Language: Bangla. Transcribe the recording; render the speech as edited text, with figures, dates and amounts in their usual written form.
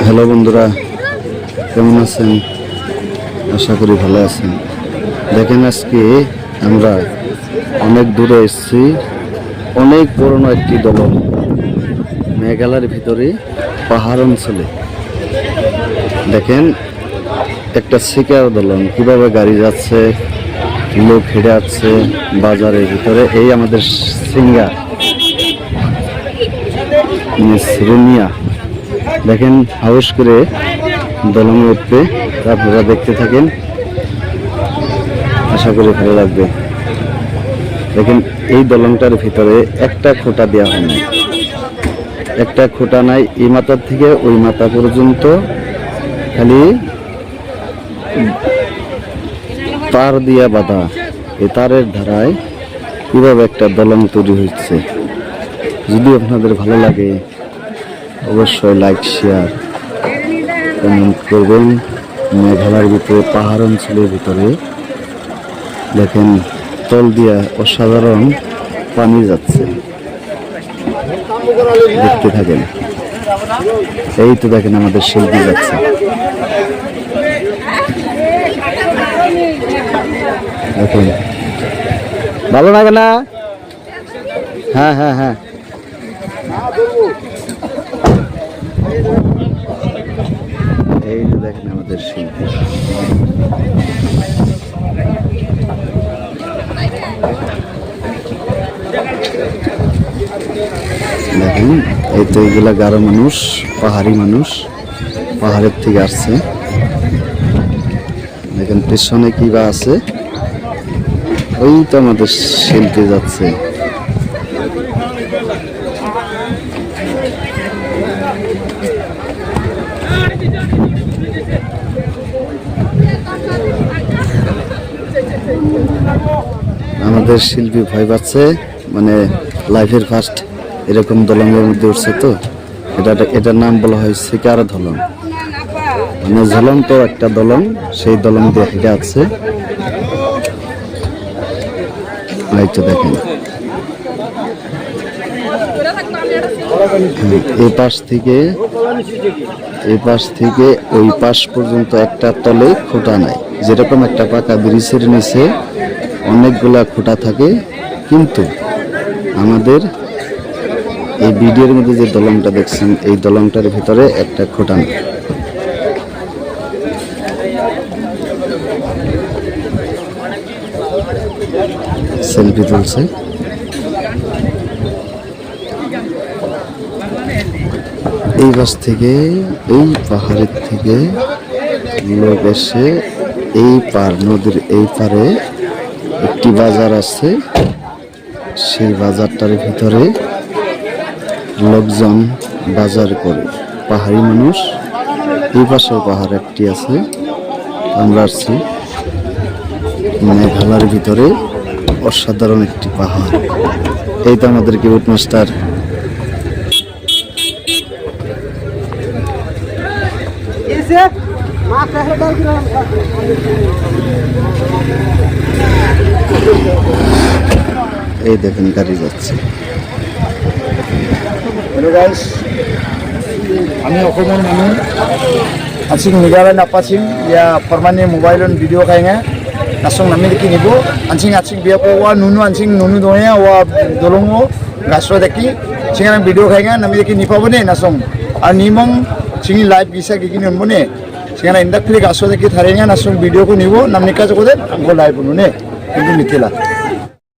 হ্যালো বন্ধুরা, কেমন আছেন? আশা করি ভালো আছেন। দেখেন, আজকে আমরা অনেক দূরে এসেছি। অনেক পুরনো একটি দলন, মেঘালয়ের ভিতরে পাহাড় অঞ্চলে। দেখেন, একটা শিকার দলন, কিভাবে গাড়ি যাচ্ছে, লোক হেঁটে আসছে বাজারের ভিতরে। এই আমাদের সিঙ্গার রুমিয়া, দেখেন হাউস করে দলনে উঠবে। আপনারা দেখতে থাকেন, আশা করি ভালো লাগবে। দেখেন, এই দলনটার ভিতরে একটা খোঁটা দেওয়া হয়নি, একটা খোঁটা নাই। এই মাথার থেকে ওই মাথা পর্যন্ত খালি তার দিয়া বাঁধা। এই তারের ধারায় কিভাবে একটা দলন তৈরি হচ্ছে। যদি আপনাদের ভালো লাগে অবশ্যই লাইক, শেয়ার, কমেন্ট করবেন। মেঘালয়ের ভিতরে পাহাড় অঞ্চলের ভিতরে দেখেন তল দিয়া অসাধারণ পানি যাচ্ছে, দেখতে থাকেন। এই তো দেখেন আমাদের শিল্পী যাচ্ছে। দেখেন, ভালো লাগে না? হ্যাঁ হ্যাঁ হ্যাঁ, এই তো দেখেন আমাদের শিল্পী। দেখেন, এই তো এইগুলা গারো মানুষ, পাহাড়ি মানুষ, পাহাড়ের থেকে আসছে। দেখেন পেছনে কি বা আছে, ওই তো আমাদের শিল্পী যাচ্ছে। আমাদের শিল্পী ভয় পাচ্ছে, মানে লাইফের ফার্স্ট এরকম দলনের মধ্যে উঠছে। তো এটার নাম বলা হয় শিকার দলন, মানে ঝুলন্ত একটা দলন। সেই দলন দিয়ে হেঁটে আছে। তো দেখেন, এই পাশ থেকে ওই পাশ পর্যন্ত একটা তলে খোঁটা নাই। যেরকম একটা পাকা ব্রিজের নিচে অনেকগুলা খোঁটা থাকে, কিন্তু আমাদের এই ভিডিওর মধ্যে যে দলনটা দেখছেন, এই দলনটার ভিতরে একটা খোঁটা নেই। সেলফি তুলছে। এই বাস থেকে, এই পাহাড়ের থেকে লোক এসে এই পার, নদীর এই পারে একটি বাজার আছে। সেই বাজারটার ভিতরে লোকজন বাজার করে, পাহাড়ি মানুষ। এই পাশেও পাহাড় একটি আছে। আমরা আসছি মেঘালয়ের ভিতরে অসাধারণ একটি পাহাড়। এই তো আমাদের কিউট মাস্টার। এই দেখেন গাড়ি যাচ্ছে। হ্যালো গাইস, আমি অসমৰ মানুহ আছি মেঘালয় নাপাচিং ইয়া ফরমানি মোবাইল ভিডিও খাইঙা নাসং নামি দেখি নিব আনসিং আছিং বিয়াপো ওয়া নুনু আনসিং নুনু দয়া ওয়া দলংও গাছরা দেখি সিংা ভিডিও খাইঙা নামি দেখি নিপাবনে নাসং আর নিমং সিংনি লাইভ গিসা গিকিনি অনবনে সিংা ইন্দাক ফিরে গাছরা দেখি থারেঙা নাসং ভিডিওকে নিব নামনি কাজ করে আমগো লাইভ নুনে কিন্তু মিথিলা।